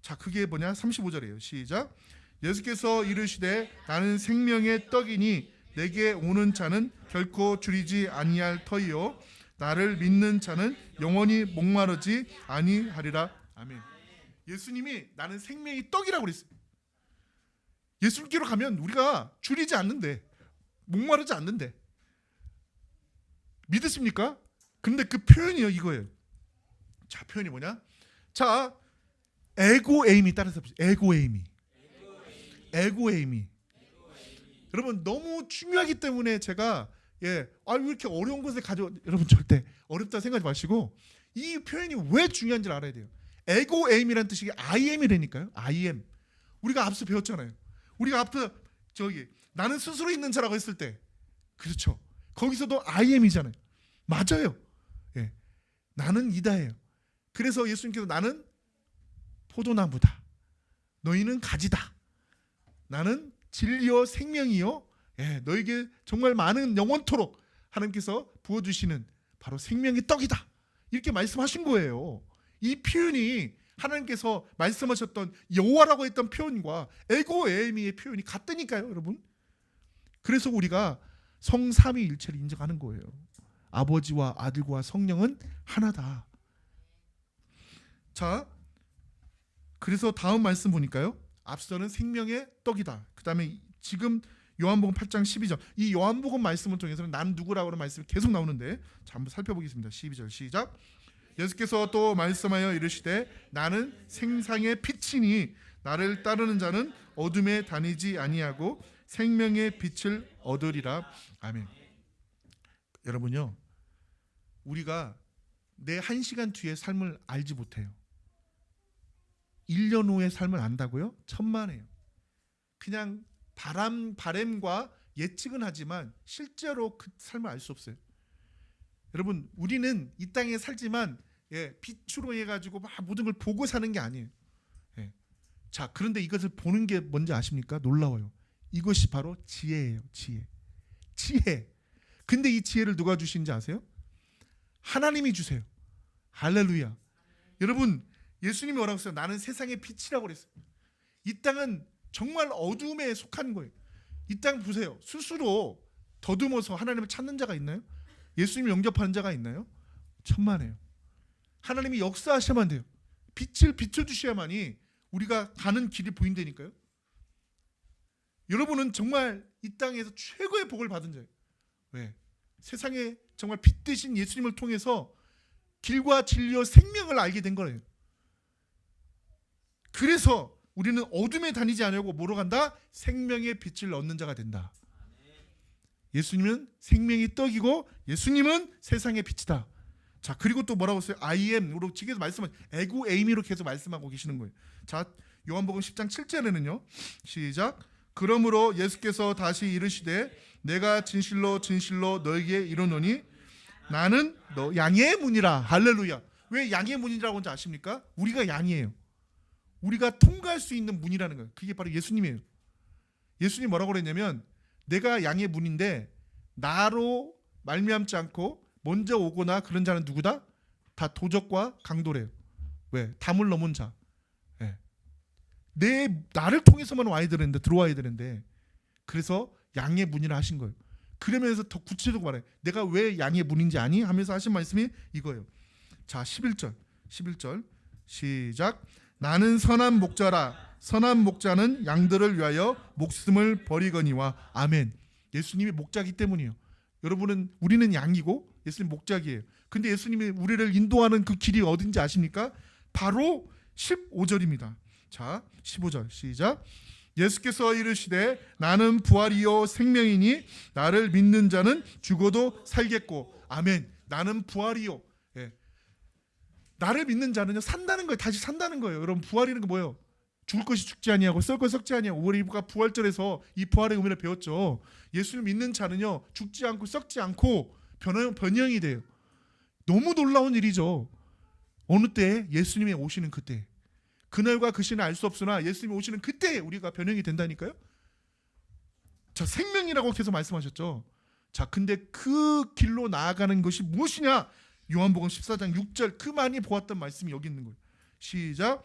자, 그게 뭐냐? 35절이에요. 시작. 예수께서 이르시되 나는 생명의 떡이니 내게 오는 자는 결코 줄이지 아니할 터이요 나를 믿는 자는 영원히 목마르지 아니하리라. 아멘. 예수님이 나는 생명의 떡이라고 그랬어요. 예수님께로 가면 우리가 줄이지 않는데, 목마르지 않는데. 믿으십니까? 근데 그 표현이요, 이거예요. 자, 표현이 뭐냐? 자, 에고에임이 따라서 보세요. 에고에임이. 여러분, 너무 중요하기 때문에 제가 왜 이렇게 어려운 것을 여러분 절대 어렵다 생각하지 마시고 이 표현이 왜 중요한지를 알아야 돼요. 에고에임이라는 뜻이 I am이라니까요. I am. 우리가 앞서 배웠잖아요. 우리가 앞서 나는 스스로 있는 자라고 했을 때, 그렇죠. 거기서도 I am이잖아요. 맞아요. 나는 이다예요. 그래서 예수님께서 나는 포도나무다. 너희는 가지다. 나는 진리요 생명이요. 너에게 정말 많은 영원토록 하나님께서 부어주시는 바로 생명의 떡이다. 이렇게 말씀하신 거예요. 이 표현이 하나님께서 말씀하셨던 여호와라고 했던 표현과 에고에미의 표현이 같다니까요, 여러분. 그래서 우리가 성삼위일체를 인정하는 거예요. 아버지와 아들과 성령은 하나다. 자, 그래서 다음 말씀 보니까요, 앞서는 생명의 떡이다. 그 다음에 지금 요한복음 8장 12절, 이 요한복음 말씀을 통해서는 난 누구라고 하는 말씀이 계속 나오는데, 자, 한번 살펴보겠습니다. 12절 시작. 예수께서 또 말씀하여 이르시되 나는 생상의 빛이니 나를 따르는 자는 어둠에 다니지 아니하고 생명의 빛을 얻으리라. 아멘. 여러분요, 우리가 내 1시간 뒤의 삶을 알지 못해요. 1년 후의 삶을 안다고요? 천만에요. 그냥 바램과 예측은 하지만 실제로 그 삶을 알 수 없어요. 여러분, 우리는 이 땅에 살지만 빛으로 해가지고 막 모든 걸 보고 사는 게 아니에요. 자, 그런데 이것을 보는 게 뭔지 아십니까? 놀라워요. 이것이 바로 지혜예요. 지혜. 근데 이 지혜를 누가 주시는지 아세요? 하나님이 주세요. 할렐루야. 여러분, 예수님이 뭐라고 했어요? 나는 세상의 빛이라고 그랬어요. 이 땅은 정말 어둠에 속한 거예요. 이 땅 보세요. 스스로 더듬어서 하나님을 찾는 자가 있나요? 예수님 영접하는 자가 있나요? 천만에요. 하나님이 역사하셔야만 돼요. 빛을 비춰주셔야만이 우리가 가는 길이 보인다니까요. 여러분은 정말 이 땅에서 최고의 복을 받은 자예요. 왜? 세상에 정말 빛 되신 예수님을 통해서 길과 진리와 생명을 알게 된 거예요. 그래서 우리는 어둠에 다니지 않으려고 뭐로 간다? 생명의 빛을 얻는 자가 된다. 예수님은 생명의 떡이고 예수님은 세상의 빛이다. 자, 그리고 또 뭐라고 했어요? I am으로 계속 말씀하시고 에고 에이미로 계속 말씀하고 계시는 거예요. 자, 요한복음 10장 7절에는요. 시작. 그러므로 예수께서 다시 이르시되 내가 진실로 진실로 너에게 이르노니 나는 너 양의 문이라. 할렐루야. 왜 양의 문이라고 하는지 아십니까? 우리가 양이에요. 우리가 통과할 수 있는 문이라는 거예요. 그게 바로 예수님이에요. 예수님 뭐라고 그랬냐면 내가 양의 문인데 나로 말미암지 않고 먼저 오거나 그런 자는 누구다? 다 도적과 강도래요. 왜? 담을 넘은 자. 나를 통해서만 와야 되는데 들어와야 되는데 그래서 양의 문이라 하신 거예요. 그러면서 더 구체적으로 말해요. 내가 왜 양의 문인지 아니? 하면서 하신 말씀이 이거예요. 자, 11절 시작. 나는 선한 목자라. 선한 목자는 양들을 위하여 목숨을 버리거니와. 아멘. 예수님이 목자기 때문이에요. 여러분은 우리는 양이고 예수님 목자기예요. 근데 예수님이 우리를 인도하는 그 길이 어딘지 아십니까? 바로 15절입니다. 자, 15절 시작. 예수께서 이르시되 나는 부활이요 생명이니 나를 믿는 자는 죽어도 살겠고. 아멘. 나는 부활이요. 나를 믿는 자는요 산다는 거예요. 다시 산다는 거예요. 여러분 부활이라는 게 뭐예요? 죽을 것이 죽지 아니하고 썩을 것이 썩지 아니하고. 우리가 부활절에서 이 부활의 의미를 배웠죠. 예수를 믿는 자는요 죽지 않고 썩지 않고 변형이 돼요. 너무 놀라운 일이죠. 어느 때? 예수님이 오시는 그때. 그날과 그 시는 알 수 없으나 예수님이 오시는 그때 우리가 변형이 된다니까요. 자, 생명이라고 계속 말씀하셨죠. 자, 근데 그 길로 나아가는 것이 무엇이냐? 요한복음 14장 6절 그 많이 보았던 말씀이 여기 있는 거예요. 시작.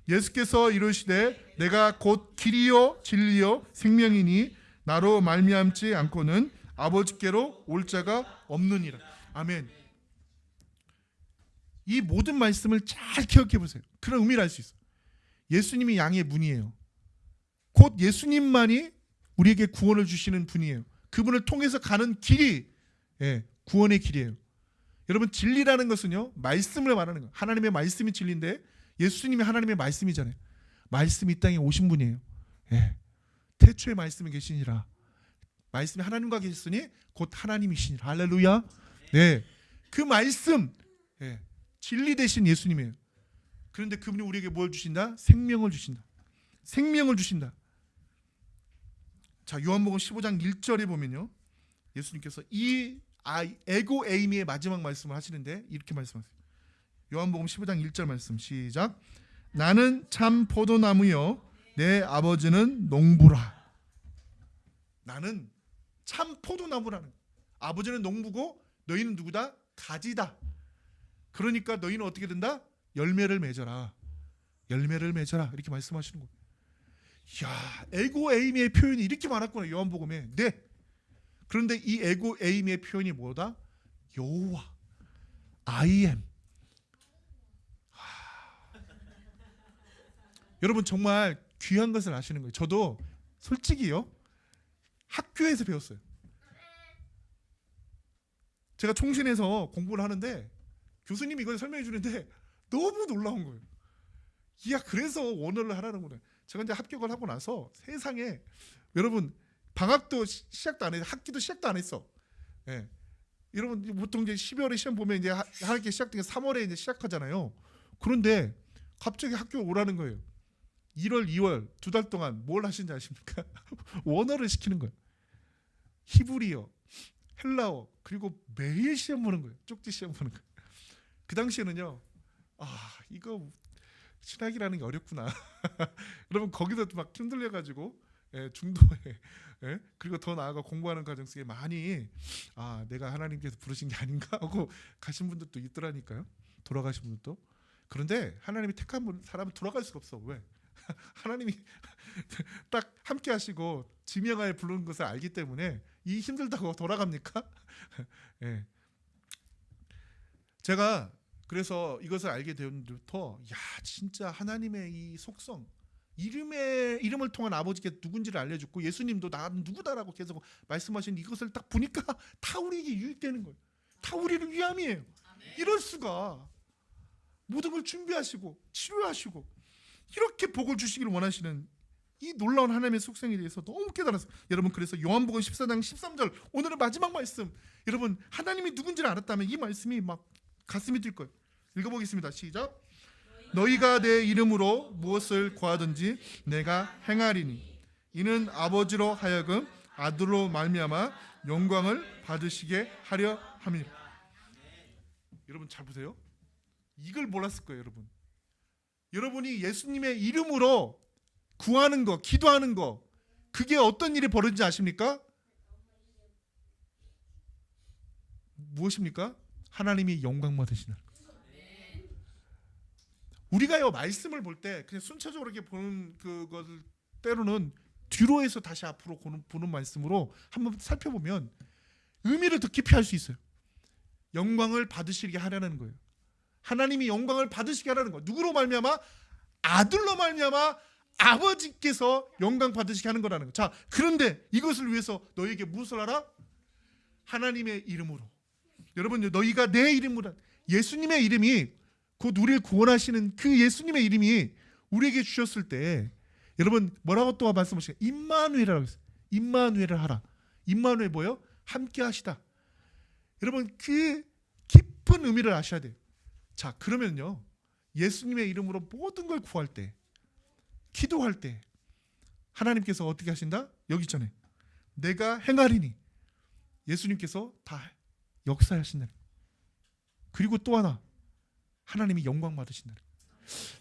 예수께서 이르시되 내가 곧 길이요 진리요 생명이니 나로 말미암지 않고는 아버지께로 올 자가 없느니라. 아멘. 이 모든 말씀을 잘 기억해 보세요. 그런 의미를 알 수 있어요. 예수님이 양의 문이에요. 곧 예수님만이 우리에게 구원을 주시는 분이에요. 그분을 통해서 가는 길이 구원의 길이에요. 여러분 진리라는 것은요 말씀을 말하는 거예요. 하나님의 말씀이 진리인데 예수님이 하나님의 말씀이잖아요. 말씀이 이 땅에 오신 분이에요. 태초에 말씀이 계시니라. 말씀이 하나님과 계셨으니 곧 하나님이시니라. 할렐루야. 네, 그 말씀 진리 되신 예수님이에요. 그런데 그분이 우리에게 뭘 주신다? 생명을 주신다. 생명을 주신다. 자, 요한복음 15장 1절에 보면요 예수님께서 이 에고 에이미의 마지막 말씀을 하시는데 이렇게 말씀하세요. 요한복음 15장 1절 말씀 시작. 나는 참 포도나무요 내 아버지는 농부라. 나는 참 포도나무라는 거예요. 아버지는 농부고 너희는 누구다? 가지다. 그러니까 너희는 어떻게 된다? 열매를 맺어라. 열매를 맺어라. 이렇게 말씀하시는 거예요. 이야, 에고 에이미의 표현이 이렇게 많았구나 요한복음에. 네. 그런데 이 에고 에이미의 표현이 뭐다? 여호와, I am. 여러분 정말 귀한 것을 아시는 거예요. 저도 솔직히요 학교에서 배웠어요. 제가 총신에서 공부를 하는데 교수님이 이걸 설명해 주는데 너무 놀라운 거예요. 이야, 그래서 원어를 하라는구나. 제가 이제 합격을 하고 나서 세상에 여러분 방학도 시작도 안 했어. 학기도 시작도 안 했어. 여러분 보통 이제 12월에 시험 보면 이제 학기 시작된 게 3월에 이제 시작하잖아요. 그런데 갑자기 학교 오라는 거예요. 1월, 2월 2달 동안 뭘 하신지 아십니까? 원어를 시키는 거예요. 히브리어, 헬라어, 그리고 매일 시험 보는 거예요. 쪽지 시험 보는 거예요. 그 당시에는요, 이거 신학이라는 게 어렵구나. 여러분 거기서 막 힘들려가지고 중도에 그리고 더 나아가 공부하는 과정 속에 많이 내가 하나님께서 부르신 게 아닌가 하고 가신 분들도 있더라니까요. 돌아가신 분들도. 그런데 하나님이 택한 사람은 돌아갈 수가 없어. 왜? 하나님이 딱 함께 하시고 지명하에 부르는 것을 알기 때문에 이 힘들다고 돌아갑니까? 제가 그래서 이것을 알게 되었부터 야 진짜 하나님의 이 속성 이름을 통한 아버지께 누군지를 알려줬고 예수님도 나는 누구다라고 계속 말씀하신 이것을 딱 보니까 다 우리에게 유익되는 거예요. 다 우리를 위함이에요. 이럴 수가 모든 걸 준비하시고 치료하시고 이렇게 복을 주시기를 원하시는 이 놀라운 하나님의 속성에 대해서 너무 깨달았어요. 여러분 그래서 요한복음 14장 13절 오늘의 마지막 말씀 여러분 하나님이 누군지를 알았다면 이 말씀이 막 가슴이 뛸 거예요. 읽어보겠습니다. 시작. 너희가 내 이름으로 무엇을 구하든지 내가 행하리니 이는 아버지로 하여금 아들로 말미암아 영광을 받으시게 하려 함이라. 여러분 잘 보세요. 이걸 몰랐을 거예요. 여러분이 예수님의 이름으로 구하는 거 기도하는 거 그게 어떤 일이 벌어지는지 아십니까? 무엇입니까? 하나님이 영광 받으시는 거예요. 우리가요 말씀을 볼 때 그냥 순차적으로 이렇게 보는 그것을 때로는 뒤로 해서 다시 앞으로 보는 말씀으로 한번 살펴보면 의미를 더 깊이 할 수 있어요. 영광을 받으시게 하라는 거예요. 하나님이 영광을 받으시게 하라는 거예요. 누구로 말미암아? 아들로 말미암아 아버지께서 영광 받으시게 하는 거라는 거예요. 자, 그런데 이것을 위해서 너희에게 무엇을 하라? 하나님의 이름으로. 여러분 너희가 내 이름으로 예수님의 이름이 곧 우리를 구원하시는 그 예수님의 이름이 우리에게 주셨을 때 여러분 뭐라고 또 말씀하시죠? 임마누엘이라고 했어요. 임마누엘을 하라. 임마누엘 뭐예요? 함께 하시다. 여러분 그 깊은 의미를 아셔야 돼요. 자 그러면요 예수님의 이름으로 모든 걸 구할 때 기도할 때 하나님께서 어떻게 하신다? 여기 전에 내가 행하리니 예수님께서 다 역사하신다. 그리고 또 하나 하나님이 영광 받으신다.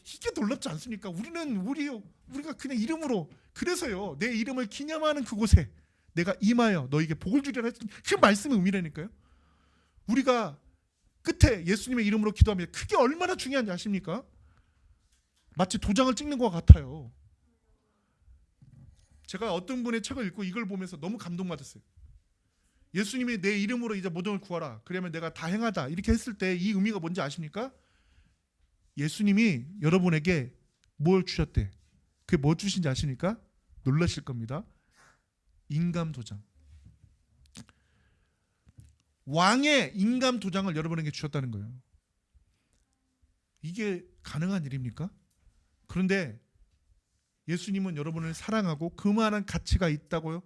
이게 놀랍지 않습니까? 우리가 그냥 이름으로 그래서요 내 이름을 기념하는 그곳에 내가 임하여 너에게 복을 주리라 했던 그 말씀의 의미라니까요. 우리가 끝에 예수님의 이름으로 기도하면 그게 얼마나 중요한지 아십니까? 마치 도장을 찍는 것 같아요. 제가 어떤 분의 책을 읽고 이걸 보면서 너무 감동받았어요. 예수님이 내 이름으로 이제 모든 걸 구하라. 그러면 내가 다 행하다. 이렇게 했을 때 이 의미가 뭔지 아십니까? 예수님이 여러분에게 뭘 주셨대? 그게 뭐 주신지 아십니까? 놀라실 겁니다. 인감 도장. 왕의 인감 도장을 여러분에게 주셨다는 거예요. 이게 가능한 일입니까? 그런데 예수님은 여러분을 사랑하고 그만한 가치가 있다고요.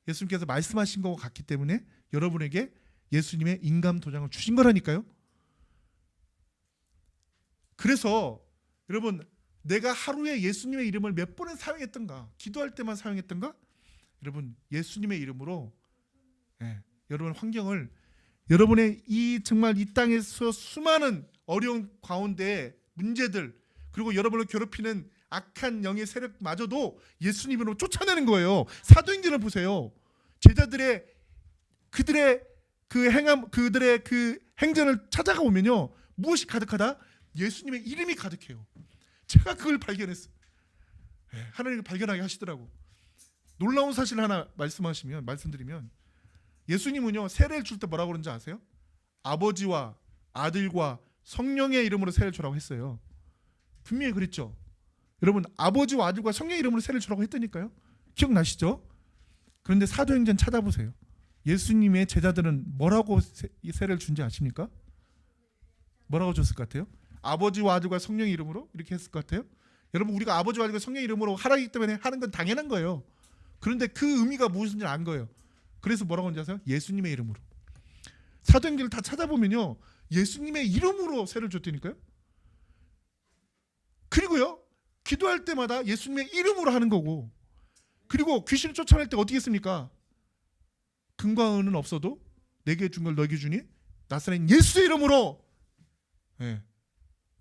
예수님께서 말씀하신 것 같기 때문에 여러분에게 예수님의 인감 도장을 주신 거라니까요. 그래서 여러분 내가 하루에 예수님의 이름을 몇 번을 사용했던가 기도할 때만 사용했던가 여러분 예수님의 이름으로 여러분 환경을 여러분의 이 정말 이 땅에서 수많은 어려운 가운데 문제들 그리고 여러분을 괴롭히는 악한 영의 세력마저도 예수님으로 쫓아내는 거예요. 사도행전을 보세요. 제자들의 그들의 그 행전을 찾아가 보면요 무엇이 가득하다? 예수님의 이름이 가득해요. 제가 그걸 발견했어요. 하나님이 발견하게 하시더라고. 놀라운 사실 하나 말씀드리면 예수님은요 세례를 줄 때 뭐라고 그러는지 아세요? 아버지와 아들과 성령의 이름으로 세례를 주라고 했어요. 분명히 그랬죠. 여러분 아버지와 아들과 성령의 이름으로 세례를 주라고 했다니까요. 기억나시죠? 그런데 사도행전 찾아보세요. 예수님의 제자들은 뭐라고 세례를 준지 아십니까? 뭐라고 줬을 것 같아요? 아버지와 아들과 성령의 이름으로 이렇게 했을 것 같아요. 여러분 우리가 아버지와 아들과 성령의 이름으로 하라기 때문에 하는 건 당연한 거예요. 그런데 그 의미가 무엇인지 안 거예요. 그래서 뭐라고 하는지 아세요? 예수님의 이름으로. 사도행전을 다 찾아보면요 예수님의 이름으로 세례를 줬다니까요. 그리고요 기도할 때마다 예수님의 이름으로 하는 거고 그리고 귀신을 쫓아낼 때 어떻게 했습니까? 금과 은은 없어도 내게 준 걸 너에게 주니 나사렛 예수의 이름으로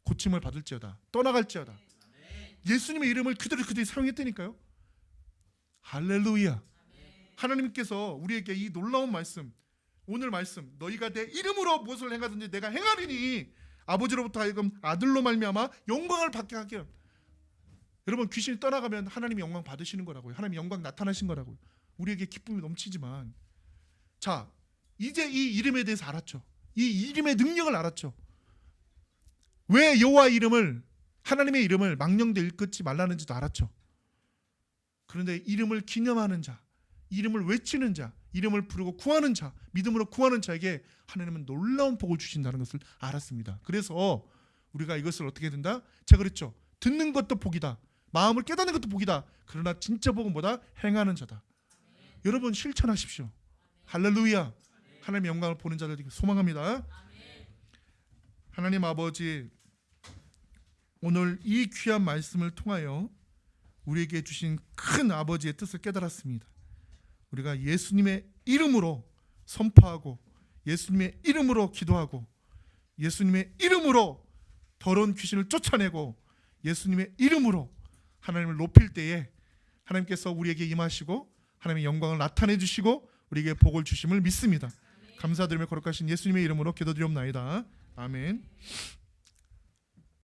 고침을 받을지어다 떠나갈지어다. 예수님의 이름을 그대로 사용했다니까요. 할렐루야. 하나님께서 우리에게 이 놀라운 말씀 오늘 말씀 너희가 내 이름으로 무엇을 행하든지 내가 행하리니 아버지로부터 하여금 아들로 말미암아 영광을 받게 하게. 여러분 귀신이 떠나가면 하나님이 영광 받으시는 거라고요. 하나님이 영광 나타나신 거라고요. 우리에게 기쁨이 넘치지만 자 이제 이 이름에 대해서 알았죠. 이 이름의 능력을 알았죠. 왜 여호와 이름을, 하나님의 이름을 망령되 일컫지 말라는지도 알았죠. 그런데 이름을 기념하는 자, 이름을 외치는 자, 이름을 부르고 구하는 자, 믿음으로 구하는 자에게 하나님은 놀라운 복을 주신다는 것을 알았습니다. 그래서 우리가 이것을 어떻게 된다? 제가 그랬죠. 듣는 것도 복이다. 마음을 깨닫는 것도 복이다. 그러나 진짜 복은 뭐다? 행하는 자다. 여러분 실천하십시오. 할렐루야. 하나님의 영광을 보는 자들 되길 소망합니다. 하나님 아버지, 오늘 이 귀한 말씀을 통하여 우리에게 주신 큰 아버지의 뜻을 깨달았습니다. 우리가 예수님의 이름으로 선포하고 예수님의 이름으로 기도하고 예수님의 이름으로 더러운 귀신을 쫓아내고 예수님의 이름으로 하나님을 높일 때에 하나님께서 우리에게 임하시고 하나님의 영광을 나타내 주시고 우리에게 복을 주심을 믿습니다. 감사드리며 거룩하신 예수님의 이름으로 기도드리옵나이다. 아멘.